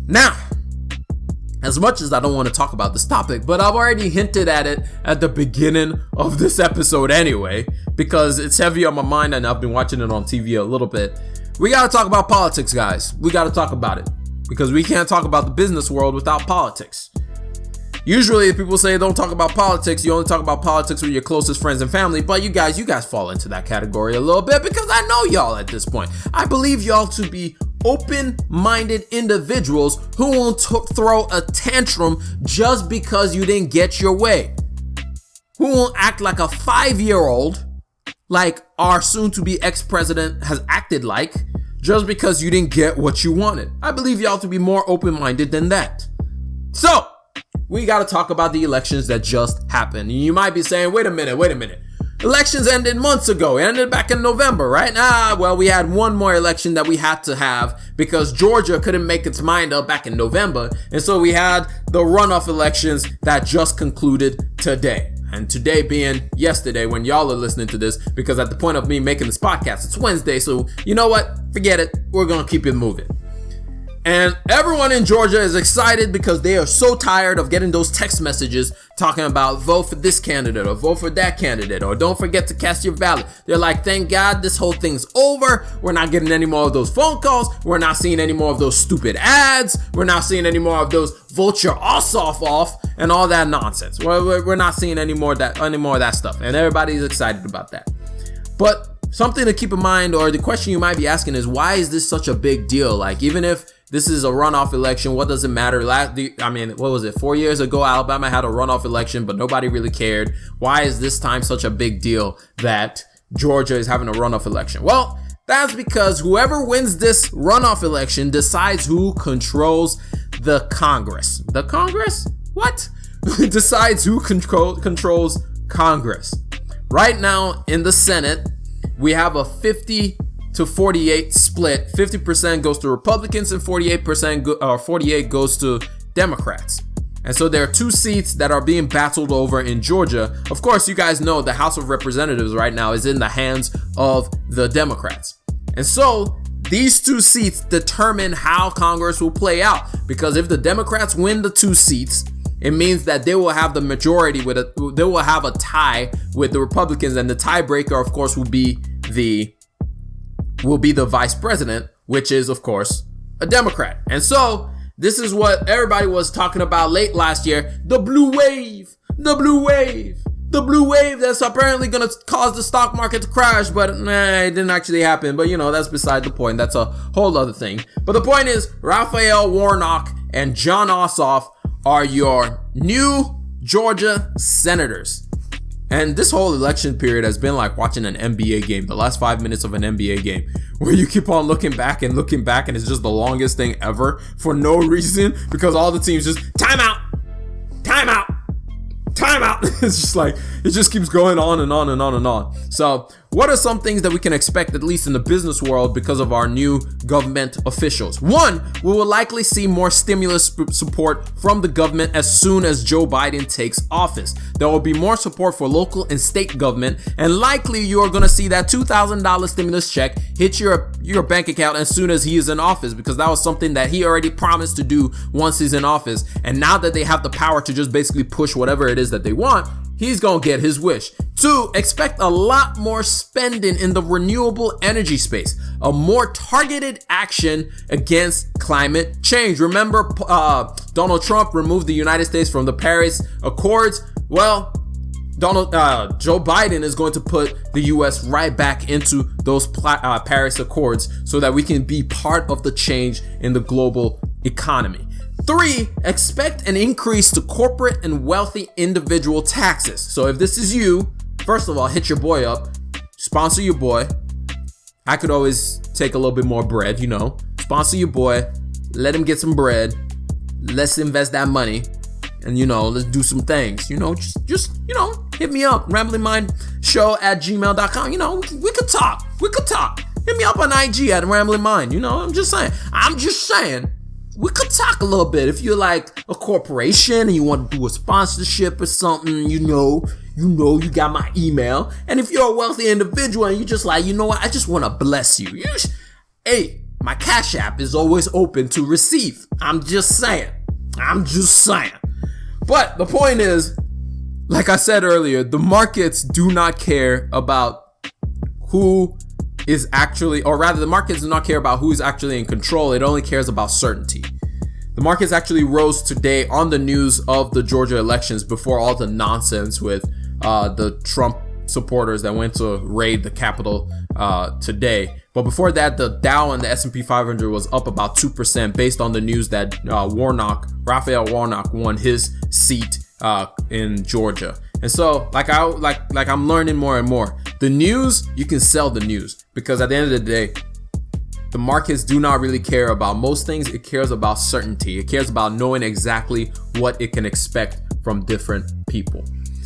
Now, as much as I don't want to talk about this topic, but I've already hinted at it at the beginning of this episode anyway, because it's heavy on my mind and I've been watching it on TV a little bit. We got to talk about politics, guys. We got to talk about it because we can't talk about the business world without politics. Usually if people say don't talk about politics, you only talk about politics with your closest friends and family, but you guys fall into that category a little bit because I know y'all at this point. I believe y'all to be open-minded individuals who won't throw a tantrum just because you didn't get your way. Who won't act like a 5-year-old, like our soon-to-be ex-president has acted like, just because you didn't get what you wanted. I believe y'all to be more open-minded than that. So, we got to talk about the elections that just happened. You might be saying, wait a minute. Elections ended months ago. It ended back in November, right? Well, we had one more election that we had to have because Georgia couldn't make its mind up back in November. And so we had the runoff elections that just concluded today. And today being yesterday when y'all are listening to this, because at the point of me making this podcast, it's Wednesday. So you know what? Forget it. We're going to keep it moving. And everyone in Georgia is excited because they are so tired of getting those text messages talking about vote for this candidate or vote for that candidate or don't forget to cast your ballot. They're like, thank God this whole thing's over. We're not getting any more of those phone calls. We're not seeing any more of those stupid ads. We're not seeing any more of those vote your Ossoff off and all that nonsense. We're not seeing any more of that stuff. And everybody's excited about that. But something to keep in mind, or the question you might be asking is, why is this such a big deal? Like, even if this is a runoff election, what does it matter? What was it? 4 years ago, Alabama had a runoff election, but nobody really cared. Why is this time such a big deal that Georgia is having a runoff election? Well, that's because whoever wins this runoff election decides who controls the Congress. The Congress? What? Decides who controls Congress. Right now in the Senate, we have a 50 to 48 split. 50% goes to Republicans and 48% goes to Democrats. And so there are two seats that are being battled over in Georgia. Of course, you guys know the House of Representatives right now is in the hands of the Democrats. And so these two seats determine how Congress will play out, because if the Democrats win the two seats, it means that they will have the majority they will have a tie with the Republicans, and the tiebreaker, of course, will be the vice president, which is, of course, a Democrat. And so this is what everybody was talking about late last year. The blue wave that's apparently going to cause the stock market to crash, but it didn't actually happen. But that's beside the point. That's a whole other thing. But the point is, Raphael, Warnock, and John Ossoff are your new Georgia senators. And this whole election period has been like watching an NBA game, the last 5 minutes of an NBA game, where you keep on looking back, and it's just the longest thing ever for no reason, because all the teams just timeout. It's just like, it just keeps going on and on and on and on. So what are some things that we can expect, at least in the business world, because of our new government officials? One, we will likely see more stimulus support from the government as soon as Joe Biden takes office. There will be more support for local and state government, and likely you are going to see that $2,000 stimulus check hit your bank account as soon as he is in office, because that was something that he already promised to do once he's in office. And now that they have the power to just basically push whatever it is that they want, he's gonna get his wish. 2, expect a lot more spending in the renewable energy space, a more targeted action against climate change. Remember, Donald Trump removed the United States from the Paris Accords. Well, Joe Biden is going to put the U.S. right back into those Paris Accords so that we can be part of the change in the global economy. 3, expect an increase to corporate and wealthy individual taxes. So if this is you, first of all, hit your boy up, sponsor your boy. I could always take a little bit more bread, sponsor your boy, let him get some bread. Let's invest that money and, let's do some things, just hit me up, ramblingmindshow@gmail.com. We could talk. Hit me up on IG at ramblingmind. I'm just saying. We could talk a little bit. If you're like a corporation and you want to do a sponsorship or something, you got my email. And if you're a wealthy individual and you just like, I just want to bless you. Hey, my Cash App is always open to receive. I'm just saying. But the point is, like I said earlier, the markets do not care about who is actually, or rather the markets do not care about who is actually in control. It only cares about certainty. The markets actually rose today on the news of the Georgia elections before all the nonsense with the Trump supporters that went to raid the Capitol today. But before that, the Dow and the S&P 500 was up about 2% based on the news that Raphael Warnock won his seat in Georgia. And so like I'm learning more and more. The news, you can sell the news, because at the end of the day, the markets do not really care about most things. It cares about certainty. It cares about knowing exactly what it can expect from different people.